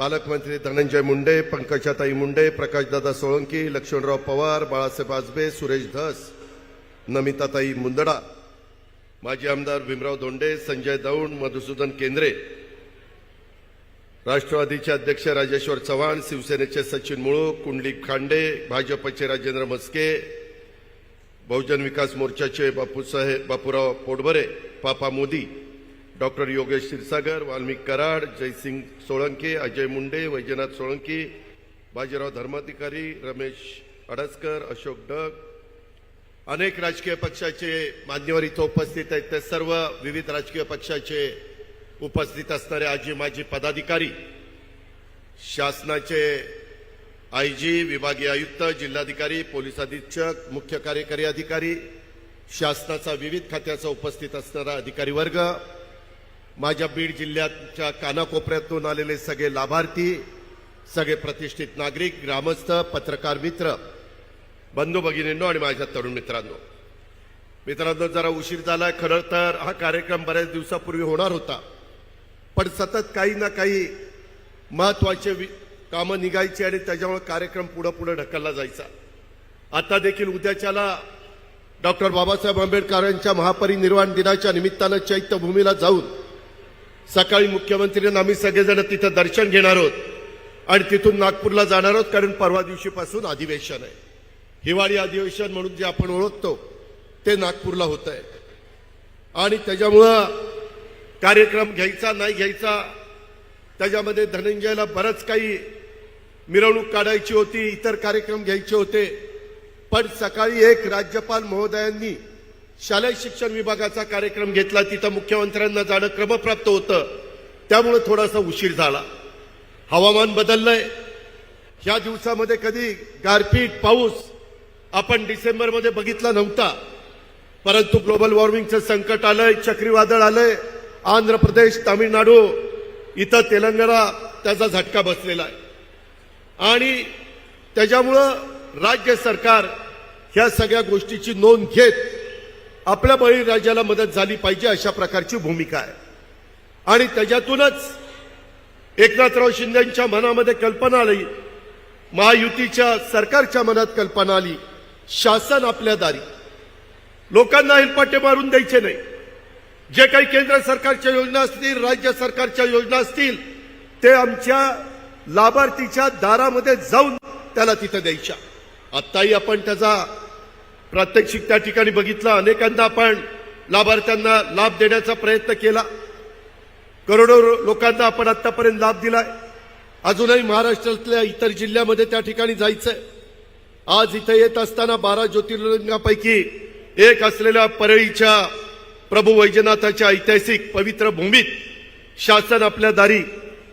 पालकमंत्री धनंजय मुंडे, पंकजाताई मुंडे, प्रकाशदादा सोळंकी, लक्ष्मणराव पवार, बाळासाहेब आजबे, सुरेश धस, नमिताताई मुंदडा, माजी आमदार भीमराव धोंडे, संजय दौंड, मधुसूदन केंद्रे, राष्ट्रवादीचे अध्यक्ष राजेश्वर चव्हाण, शिवसेनेचे सचिन मुळूक, कुंडलिक खांडे, भाजपचे राजेंद्र मस्के, बहुजन विकास मोर्चाचे बापूराव पोटभरे, पापा मोदी, डॉक्टर योगेश क्षीरसागर, वाल्मिक कराड, जयसिंग सोळंके, अजय मुंडे, वैजनाथ सोळंकी, बाजीराव धर्माधिकारी, रमेश अडसकर, अशोक डग, अनेक राजकीय पक्षाचे मान्यवर इथं उपस्थित आहेत। ते सर्व विविध राजकीय पक्षाचे उपस्थित असणारे आजी माजी पदाधिकारी, शासनाचे आयजी, विभागीय आयुक्त, जिल्हाधिकारी, पोलीस अधीक्षक, मुख्य कार्यकारी अधिकारी, शासनाचा विविध खात्याचा उपस्थित असणारा अधिकारी वर्ग, माझ्या बीड जिल्ह्याच्या कानाकोपऱ्यातून आलेले सगळे लाभार्थी, सगळे प्रतिष्ठित नागरिक, ग्रामस्थ, पत्रकार मित्र, बंधू भगिनींनो आणि माझ्या तरुण मित्रांनो जरा उशीर झाला। खरं तर हा कार्यक्रम बऱ्याच दिवसापूर्वी होणार होता, पण सतत काही ना काही महत्त्वाचे कामं निघायची आणि त्याच्यामुळे कार्यक्रम पुढे ढकलला जायचा। आता देखील उद्याच्याला डॉक्टर बाबासाहेब आंबेडकरांच्या महापरिनिर्वाण दिनाच्या निमित्तानं चैत्यभूमीला जाऊन सकाळी मुख्यमंत्र्यांना आम्ही सगळेजण तिथं दर्शन घेणार आहोत आणि तिथून नागपूरला जाणार आहोत, कारण परवा दिवशीपासून अधिवेशन आहे। हिवाळी अधिवेशन म्हणून जे आपण ओळखतो ते नागपूरला होत आहे आणि त्याच्यामुळं कार्यक्रम घ्यायचा नाही घ्यायचा त्याच्यामध्ये धनंजयला बरंच काही मिरवणूक काढायची होती, इतर कार्यक्रम घ्यायचे होते, पण सकाळी एक राज्यपाल महोदयांनी शालेय शिक्षण विभागाचा कार्यक्रम घेतला, तिथं मुख्यमंत्र्यांना जाणं क्रमप्राप्त होतं, त्यामुळे थोडासा उशीर झाला। हवामान बदललंय, ह्या दिवसामध्ये कधी गारपीट पाऊस आपण डिसेंबरमध्ये बघितला नव्हता, परंतु ग्लोबल वॉर्मिंगचं संकट आलंय, चक्रीवादळ आलंय, आंध्र प्रदेश, तामिळनाडू, इथं तेलंगणा त्याचा झटका बसलेला आहे आणि त्याच्यामुळं राज्य सरकार ह्या सगळ्या गोष्टीची नोंद घेत आपल्या बळीराजाला मदत झाली पाहिजे अशा प्रकारची भूमिका आहे आणि त्याच्यातूनच एकनाथराव शिंदेंच्या मनामध्ये कल्पना आली, महायुतीच्या सरकारच्या मनात कल्पना आली, शासन आपल्या दारी, लोकांना हेलपाटे मारून द्यायचे नाही। जे काही केंद्र सरकारच्या योजना असतील, राज्य सरकारच्या योजना असतील, ते आमच्या लाभार्थीच्या दारामध्ये जाऊन त्याला तिथे द्यायच्या। आत्ताही आपण त्याचा प्रात्यक्षिक त्या ठिकाणी बघितला, अनेकांना आपण लाभार्थ्यांना लाभ देण्याचा प्रयत्न केला, करोडो लोकांना आपण आतापर्यंत लाभ दिलाय। अजूनही महाराष्ट्रातल्या इतर जिल्ह्यामध्ये त्या ठिकाणी जायचंय। आज इथे येत असताना 12 ज्योतिर्लिंगापैकी एक असलेल्या परळीच्या प्रभू वैजनाथाच्या ऐतिहासिक पवित्र भूमीत शासन आपल्या दारी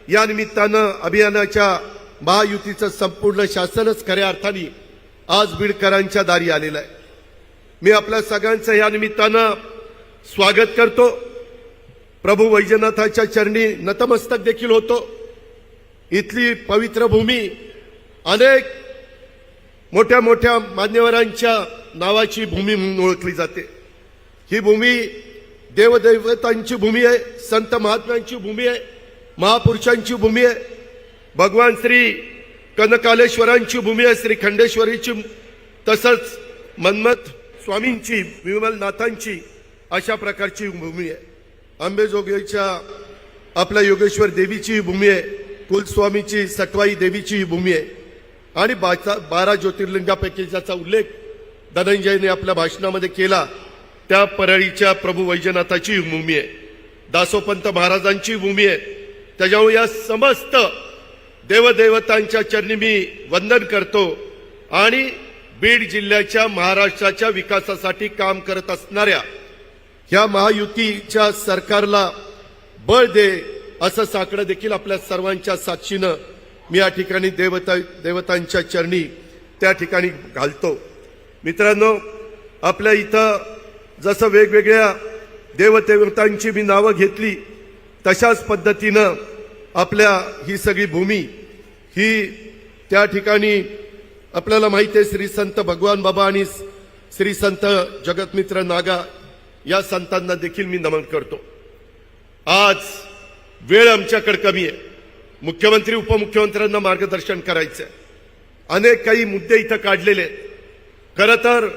या निमित्तानं अभियानाच्या महायुतीचं संपूर्ण शासनच खऱ्या अर्थाने आज बीडकरांच्या दारी आलेलं आहे। मी आपल्या सगळ्यांचं या निमित्तानं स्वागत करतो, प्रभू वैजनाथाच्या चरणी नतमस्तक देखील होतो। इथली पवित्र भूमी अनेक मोठ्या मोठ्या मान्यवरांच्या नावाची भूमी म्हणून ओळखली जाते। ही भूमी देवदैवतांची भूमी आहे, संत महात्म्यांची भूमी आहे, महापुरुषांची भूमी आहे, भगवान श्री कनकालेश्वरांची भूमी आहे, श्री खंडेश्वरीची, तसंच मन्मथ स्वामींची, विमलनाथांची अशा प्रकारची भूमी आहे। अंबेजोगाईच्या आपल्या योगेश्वर देवीची भूमी आहे, कुलस्वामीची सटवाई देवीची ही भूमी आहे आणि 12 ज्योतिर्लिंगापैकी ज्याचा उल्लेख धनंजयने आपल्या भाषणामध्ये केला त्या परळीच्या प्रभू वैजनाथाची भूमी आहे, दासोपंत महाराजांची भूमी आहे। त्याच्यामुळे या समस्त देवदेवतांच्या चरणी मी वंदन करतो आणि बीड जिल्ह्याच्या महाराष्ट्राच्या विकासासाठी काम करत असणाऱ्या ह्या महायुतीच्या सरकारला बळ दे असं साकडं देखील आपल्या सर्वांच्या साक्षीनं मी या ठिकाणी देवतांच्या चरणी त्या ठिकाणी घालतो। मित्रांनो, आपल्या इथं जसं वेगवेगळ्या देवदेवतांची मी नावं घेतली तशाच पद्धतीनं आपल्या ही सगळी भूमी ही त्या ठिकाणी आपल्याला माहिती आहे श्री संत भगवान बाबा आणि श्री संत जगतमित्र नागा या संतांना देखील मी नमन करतो। आज वेळ आमच्याकडे कमी आहे, मुख्यमंत्री उपमुख्यमंत्र्यांना मार्गदर्शन करायचं आहे. अनेक काही मुद्दे इथं काढलेले आहेत. खरं तर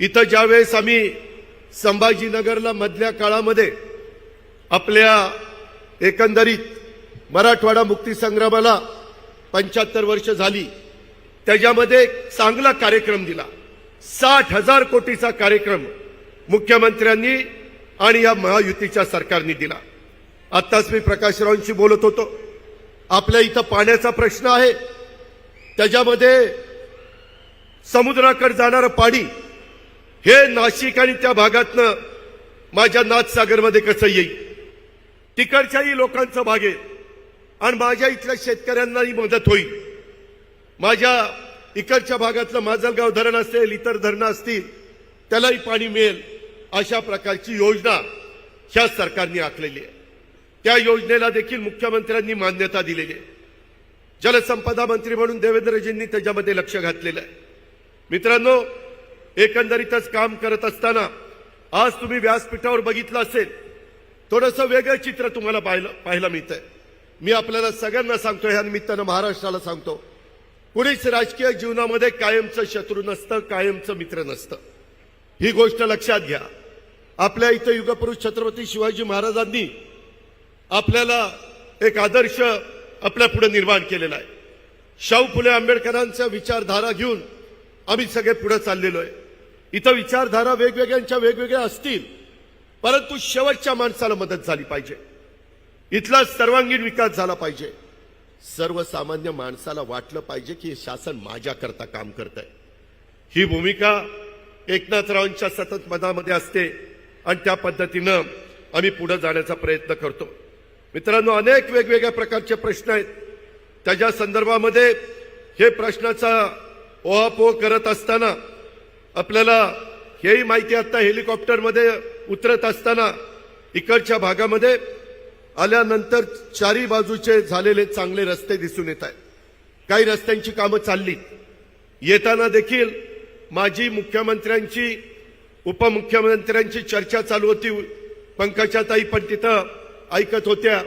इथं ज्यावेळेस आम्ही संभाजीनगरला मधल्या काळामध्ये आपल्या एकंदरीत मराठवाडा मुक्तीसंग्रामाला 75 वर्ष झाली, त्याच्यामध्ये एक चांगला कार्यक्रम दिला. 60,000 कोटीचा कार्यक्रम मुख्यमंत्र्यांनी आणि या महायुतीच्या सरकारने दिला. आत्ताच मी प्रकाशरावांशी बोलत होतो. आपल्या इथं पाण्याचा प्रश्न आहे, त्याच्यामध्ये समुद्राकडे जाणारं पाणी हे नाशिक आणि त्या भागातनं माझ्या नाथसागरमध्ये कसं येईल, तिकडच्याही लोकांचं भागेल आणि माझ्या इथल्या शेतकऱ्यांनाही मदत होईल. माझ्या इकडच्या भागातलं माजलगाव धरण असेल, इतर धरणं असतील, त्यालाही पाणी मिळेल. अशा प्रकारची योजना ह्या सरकारने आखलेली आहे. त्या योजनेला देखील मुख्यमंत्र्यांनी मान्यता दिलेली आहे. जलसंपदा मंत्री म्हणून देवेंद्रजींनी त्याच्यामध्ये लक्ष घातलेलं आहे. मित्रांनो, एकंदरीतच काम करत असताना आज तुम्ही व्यासपीठावर बघितलं असेल, थोडंसं वेगळं चित्र तुम्हाला पाहायला मिळतंय. मी आपल्याला सगळ्यांना सांगतो, ह्या निमित्तानं महाराष्ट्राला सांगतो, कुणीच राजकीय जीवनामध्ये कायमचं शत्रू नसतं, कायमचं मित्र नसतं. ही गोष्ट लक्षात घ्या. आपल्या इथं युगपुरुष छत्रपती शिवाजी महाराजांनी आपल्याला एक आदर्श आपल्या पुढे निर्माण केलेला आहे. शाहू फुले आंबेडकरांच्या विचारधारा घेऊन आम्ही सगळे पुढे चाललेलो आहे. इथं विचारधारा वेगवेगळ्यांच्या वेगवेगळ्या असतील, परंतु शेवटच्या माणसाला मदत झाली पाहिजे. इथला सर्वांगीण विकास झाला पाहिजे. सर्वसामान्य माणसाला वाटलं पाहिजे की हे शासन माझ्याकरता काम करत आहे. ही भूमिका एकनाथरावांच्या सतत मनामध्ये असते आणि त्या पद्धतीनं आम्ही पुढे जाण्याचा प्रयत्न करतो. मित्रांनो, अनेक वेगवेगळ्या प्रकारचे प्रश्न आहेत. त्याच्या संदर्भामध्ये हे प्रश्नाचा ओहापोह करत असताना आपल्याला हेही माहिती, आता हेलिकॉप्टरमध्ये उतरत असताना इकडच्या भागामध्ये आल्यानंतर चारी बाजूचे झालेले चांगले रस्ते दिसून येत आहेत. काही रस्त्यांची कामं चालली. येताना देखील माजी मुख्यमंत्र्यांची उपमुख्यमंत्र्यांची चर्चा चालू होती. पंकजाताई पण तिथं ऐकत होत्या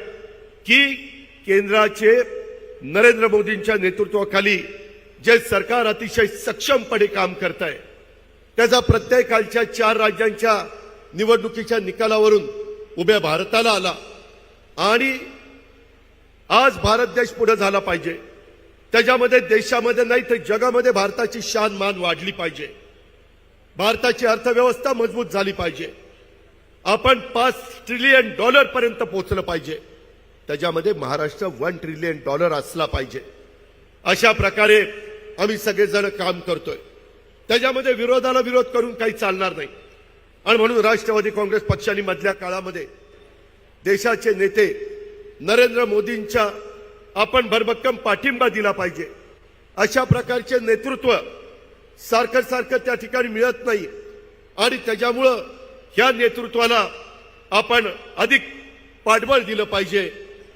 की केंद्राचे नरेंद्र मोदींच्या नेतृत्वाखाली जे सरकार अतिशय सक्षमपणे काम करत आहे, त्याचा प्रत्येकाच्या 4 राज्यांच्या निवडणुकीच्या निकालावरून उभ्या भारताला आला. आणि आज भारत देश पुढे झाला पाहिजे. त्याच्यामध्ये देशामध्ये नाही तर जगामध्ये भारताची शान मान वाढली पाहिजे. भारताची अर्थव्यवस्था मजबूत झाली पाहिजे. आपण $5 ट्रिलियन पर्यंत पोहोचलं पाहिजे. त्याच्यामध्ये महाराष्ट्र $1 ट्रिलियन असला पाहिजे. अशा प्रकारे आम्ही सगळेजण काम करतोय. त्याच्यामध्ये विरोधाला विरोध करून काही चालणार नाही. आणि म्हणून राष्ट्रवादी काँग्रेस पक्षाने मधल्या काळामध्ये देशाचे नेते नरेंद्र मोदींच्या आपण भरभक्कम पाठिंबा दिला पाहिजे. अशा प्रकारचे नेतृत्व सारखं सारखं त्या ठिकाणी मिळत नाही आणि त्याच्यामुळं ह्या नेतृत्वाला आपण अधिक पाठबळ दिलं पाहिजे.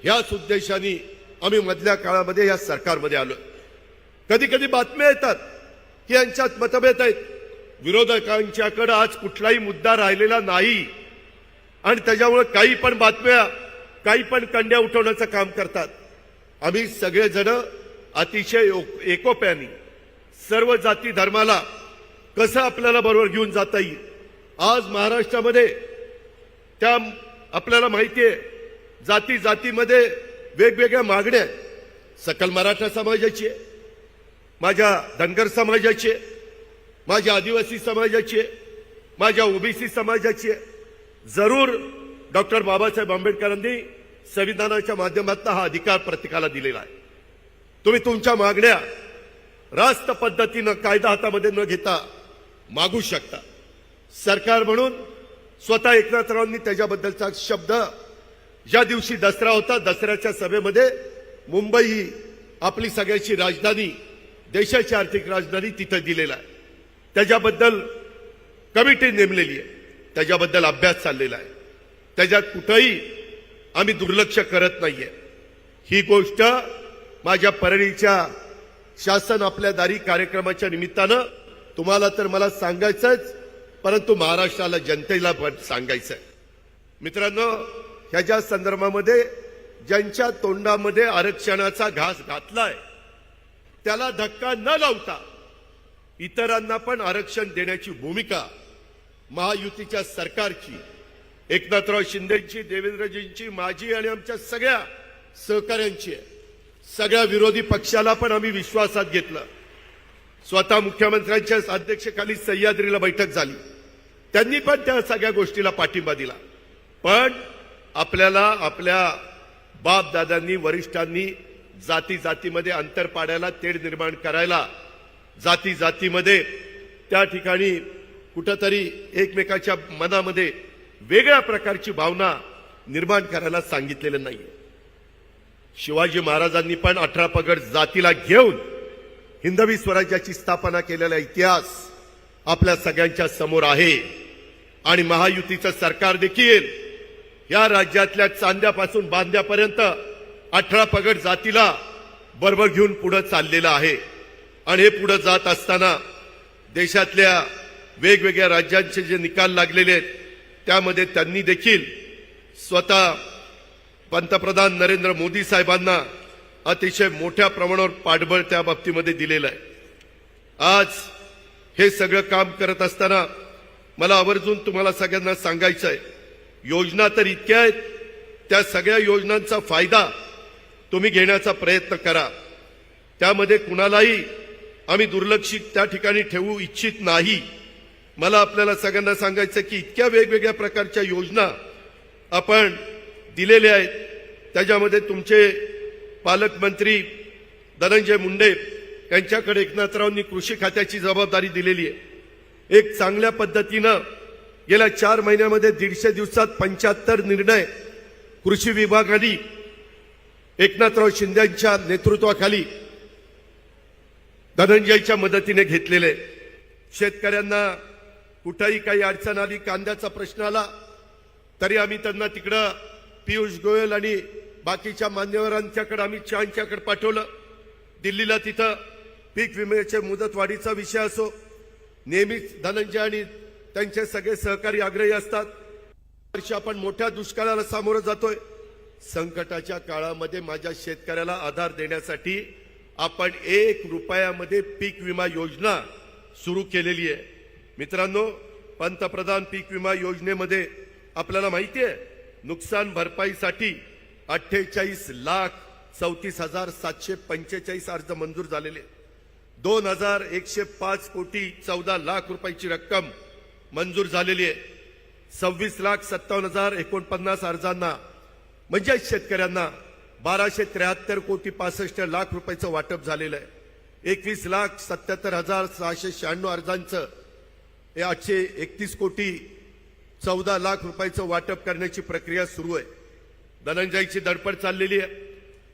ह्याच उद्देशाने आम्ही मधल्या काळामध्ये या सरकारमध्ये आलो. कधी कधी बातम्या येतात की यांच्यात मतभेद आहेत. विरोधकांच्याकडे आज कुठलाही मुद्दा राहिलेला नाही आणि त्याच्यामुळे काही पण बातम्या, काही पण कंड्या उठवण्याचं काम करतात. आम्ही सगळेजण अतिशय एकोप्याने सर्व जाती धर्माला कसं आपल्याला बरोबर घेऊन जाता येईल. आज महाराष्ट्रामध्ये त्या आपल्याला माहिती आहे, जाती जातीमध्ये वेगवेगळ्या मागण्या आहेत. सकल मराठा समाजाची आहे, माझ्या धनगर समाजाची आहे, माझ्या आदिवासी समाजाची आहे, माझ्या ओबीसी समाजाची आहे. जरूर डॉक्टर बाबासाहेब आंबेडकरांनी संविधानाच्या माध्यमातून हा अधिकार प्रत्येकाला दिलेला आहे. तुम्ही तुमच्या मागण्या रास्त पद्धतीनं कायदा हातामध्ये न घेता मागू शकता. सरकार म्हणून स्वतः एकनाथरावांनी त्याच्याबद्दलचा शब्द, ज्या दिवशी दसरा होता, दसऱ्याच्या सभेमध्ये मुंबई ही आपली सगळ्याची राजधानी, देशाची आर्थिक राजधानी तिथं दिलेला आहे. त्याच्याबद्दल कमिटी नेमलेली आहे, त्याच्याबद्दल अभ्यास चाललेला आहे. त्याच्यात कुठंही आम्ही दुर्लक्ष करत नाहीये. ही गोष्ट माझ्या परळीच्या शासन आपल्या दारी कार्यक्रमाच्या निमित्तानं तुम्हाला तर मला सांगायचंच, परंतु महाराष्ट्राला जनतेला पण सांगायचंय. मित्रांनो, ह्याच्या संदर्भामध्ये ज्यांच्या तोंडामध्ये आरक्षणाचा घास घातलाय त्याला धक्का न लावता इतरांना पण आरक्षण देण्याची भूमिका महायुतीच्या सरकारची, एकनाथराव शिंदेची, देवेंद्रजींची, माझी आणि आमच्या सगळ्या सहकाऱ्यांची आहे. सगळ्या विरोधी पक्षाला पण आम्ही विश्वासात घेतलं. स्वतः मुख्यमंत्र्यांच्या अध्यक्षतेखाली सह्याद्रीला बैठक झाली, त्यांनी पण त्या सगळ्या गोष्टीला पाठिंबा दिला. पण आपल्याला आपल्या बाप दादांनी, वरिष्ठांनी जाती जातीमध्ये अंतर पाडायला, तेढ निर्माण करायला, जाती जातीमध्ये त्या ठिकाणी कुठंतरी एकमेकाच्या मनामध्ये वेगळ्या प्रकारची भावना निर्माण करायला सांगितलेलं नाहीये. शिवाजी महाराजांनी पण 18 पगड जातीला घेऊन हिंदवी स्वराज्याची स्थापना केलेला इतिहास आपल्या सगळ्यांच्या समोर आहे. आणि महायुतीचं सरकार देखील या राज्यातल्या चांद्यापासून बांद्यापर्यंत 18 पगड जातीला बरोबर घेऊन पुढे चाललेलं आहे. आणि हे पुढे जात असताना देशातल्या वेगवेगळ्या राज्यांचे जे निकाल लागलेले आहेत त्यामध्ये त्यांनी देखील स्वतः पंतप्रधान नरेंद्र मोदी साहेबांना अतिशय मोठ्या प्रमाणावर पाठबळ त्या बाबतीमध्ये दिलेलं आहे. आज हे सगळं काम करत असताना मला आवर्जून तुम्हाला सगळ्यांना सांगायचं आहे, योजना तर इतक्या आहेत, त्या सगळ्या योजनांचा फायदा तुम्ही घेण्याचा प्रयत्न करा. त्यामध्ये कुणालाही आम्ही दुर्लक्षित त्या ठिकाणी ठेवू इच्छित नाही. मला आपल्याला सगळ्यांना सांगायचं की इतक्या वेगवेगळ्या प्रकारच्या योजना आपण दिलेल्या आहेत. त्याच्यामध्ये तुमचे पालकमंत्री धनंजय मुंडे यांच्याकडे एकनाथरावांनी कृषी खात्याची जबाबदारी दिलेली आहे. एक चांगल्या पद्धतीनं गेल्या 4 महिन्यामध्ये 150 दिवसात 75 निर्णय कृषी विभागाने एकनाथराव शिंदेच्या नेतृत्वाखाली धनंजयच्या मदतीने घेतलेले. शेतकऱ्यांना कुठेही काही अडचण आली, कांद्याचा प्रश्न आला तरी आम्ही त्यांना तिकडं पियुष गोयल आणि बाकीच्या मान्यवरांच्याकडे आम्ही चांच्याकडे पाठवलं. दिल्लीला तिथं पीक विम्याच्या मुदतवाढीचा विषय असो, नेहमीच धनंजय आणि त्यांचे सगळे सहकारी आग्रही असतात. वर्षी आपण मोठ्या दुष्काळाला सामोरं जातोय. संकटाच्या काळामध्ये माझ्या शेतकऱ्याला आधार देण्यासाठी आपण 1 रुपयामध्ये पीक विमा योजना सुरू केलेली आहे. मित्रांनो, पंतप्रधान पीक विमा योजनेमध्ये आपल्याला माहिती आहे नुकसान भरपाईसाठी 48,34,745 अर्ज मंजूर झालेले, 2,105 कोटी 14 लाख रुपयाची रक्कम मंजूर झालेली आहे. 26,57,049 अर्जांना म्हणजे शेतकऱ्यांना 1,273 कोटी 65 लाख रुपयाचं वाटप झालेलं आहे. 21,77,696 अर्जांचं 831 कोटी 14 लाख रुपयाचं वाटप करण्याची प्रक्रिया सुरू आहे. धनंजयची धडपड चाललेली आहे.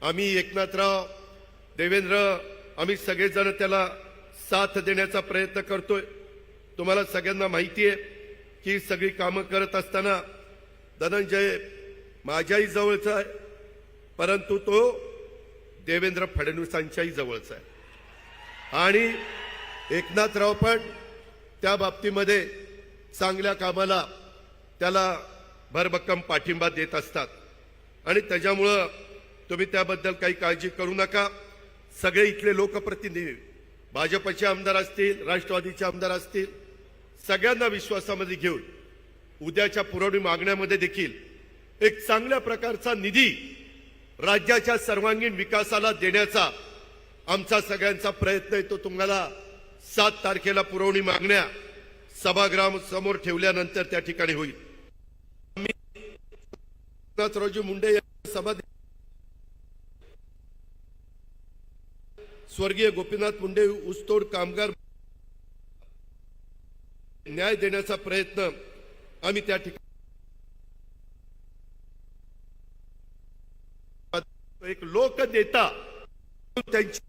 आम्ही एकनाथराव, देवेंद्र, आम्ही सगळेजण त्याला साथ देण्याचा प्रयत्न करतोय. तुम्हाला सगळ्यांना माहिती आहे की सगळी कामं करत असताना धनंजय माझ्याही जवळचा आहे, परंतु तो देवेंद्र फडणवीसांच्याही जवळचा आहे. आणि एकनाथराव पण त्या बाबतीमध्ये चांगल्या कामाला त्याला भरभक्कम पाठिंबा देत असतात. आणि त्याच्यामुळं तुम्ही त्याबद्दल काही काळजी करू नका. सगळे इथले लोकप्रतिनिधी, भाजपचे आमदार असतील, राष्ट्रवादीचे आमदार असतील, सगळ्यांना विश्वासामध्ये घेऊन उद्याच्या पुरवणी मागण्यामध्ये देखील एक चांगल्या प्रकारचा निधी राज्याच्या सर्वांगीण विकासाला देण्याचा आमचा सगळ्यांचा प्रयत्न आहे. तो तुम्हाला 7 तारखेला पुरवणी मागण्या सभागृह समोर ठेवल्यानंतर त्या ठिकाणी होईल. एकनाथरावजी मुंडे सभा, स्वर्गीय गोपीनाथ मुंडे ऊसतोड कामगार न्याय देण्याचा प्रयत्न आम्ही त्या ठिकाणी एक लोकनेता त्यांची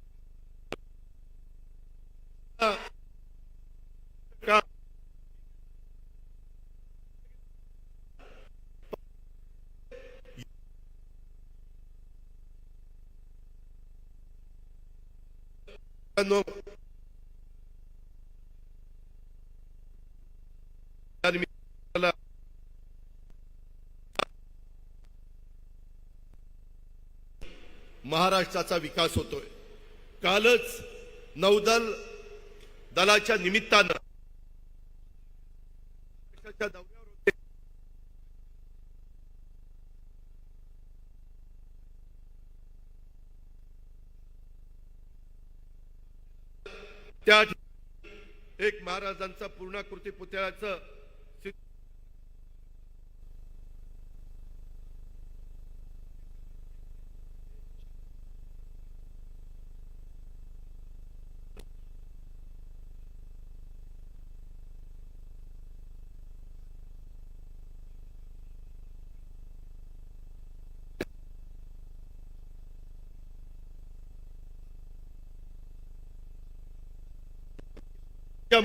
महाराष्ट्राचा विकास होतोय। कालच नौदल दलाच्या निमित्तानं दौऱ्यावर होते। त्या एक महाराजांचा पूर्णाकृती पुतळ्याचं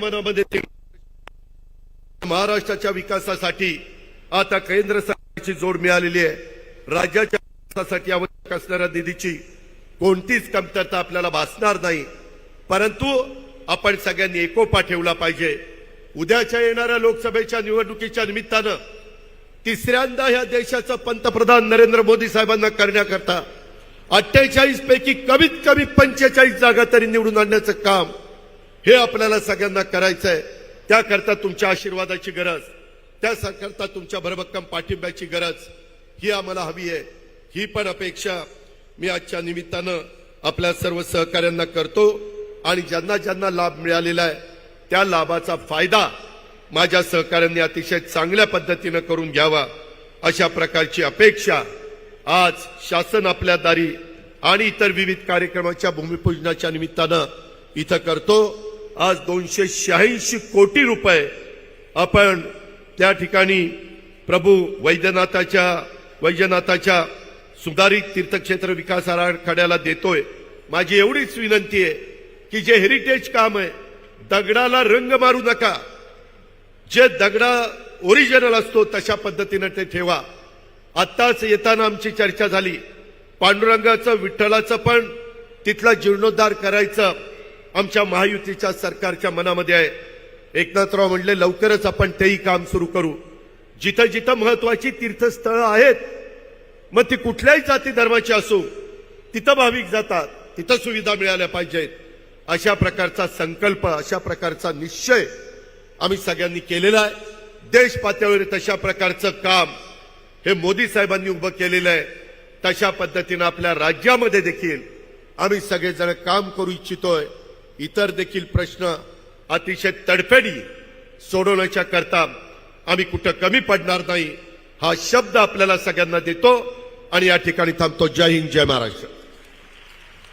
मनामध्ये महाराष्ट्राच्या विकासासाठी आता केंद्र सरकारची जोड मिळालेली आहे। राज्याच्या विकासासाठी आवश्यक असणाऱ्या निधीची कोणतीच कमतरता आपल्याला भासणार नाही, परंतु आपण सगळ्यांनी एकोपा ठेवला पाहिजे। उद्याच्या येणाऱ्या लोकसभेच्या निवडणुकीच्या निमित्तानं तिसऱ्यांदा या देशाचं पंतप्रधान नरेंद्र मोदी साहेबांना करण्याकरता 48 पैकी कमीत कमी 45 जागा तरी निवडून आणण्याचं काम हे आपल्याला सगळ्यांना करायचं आहे। त्याकरता तुमच्या आशीर्वादाची गरज, त्याकरता तुमच्या भरभक्कम पाठिंब्याची गरज ही आम्हाला हवी आहे। ही पण अपेक्षा मी आजच्या निमित्तानं आपल्या सर्व सहकाऱ्यांना करतो आणि ज्यांना ज्यांना लाभ मिळालेला आहे त्या लाभाचा फायदा माझ्या सहकाऱ्यांनी अतिशय चांगल्या पद्धतीनं करून घ्यावा, अशा प्रकारची अपेक्षा आज शासन आपल्या दारी आणि इतर विविध कार्यक्रमाच्या भूमिपूजनाच्या निमित्तानं इथं करतो। आज 286 कोटी रुपये आपण त्या ठिकाणी प्रभू वैद्यनाथाच्या सुधारित तीर्थक्षेत्र विकास आराखड्याला देतोय। माझी एवढीच विनंती आहे की जे हेरिटेज काम आहे दगडाला रंग मारू नका, जे दगडा ओरिजिनल असतो तशा पद्धतीने ते ठेवा। आत्ताच येताना आमची चर्चा झाली, पांडुरंगाचं विठ्ठलाचं पण तिथला जीर्णोद्धार करायचं आमच्या महायुतीच्या सरकारच्या मनामध्ये आहे। एकनाथराव म्हणले लवकरच आपण तेही काम सुरू करू। जिथं जिथं महत्वाची तीर्थस्थळं आहेत, मग ती कुठल्याही जाती धर्माची असो, तिथं भाविक जातात, तिथं सुविधा मिळाल्या पाहिजेत। अशा प्रकारचा संकल्प, अशा प्रकारचा निश्चय आम्ही सगळ्यांनी केलेला आहे। देश पातळीवर तशा प्रकारचं काम हे मोदी साहेबांनी उभं केलेलं आहे। तशा पद्धतीनं आपल्या राज्यामध्ये देखील आम्ही सगळेजण काम करू इच्छितोय। इतर देखील प्रश्न अतिशय तडफेडी सोडवण्याच्या करता आम्ही कुठं कमी पडणार नाही, हा शब्द आपल्याला सगळ्यांना देतो आणि या ठिकाणी थांबतो। जय हिंद, जय महाराष्ट्र।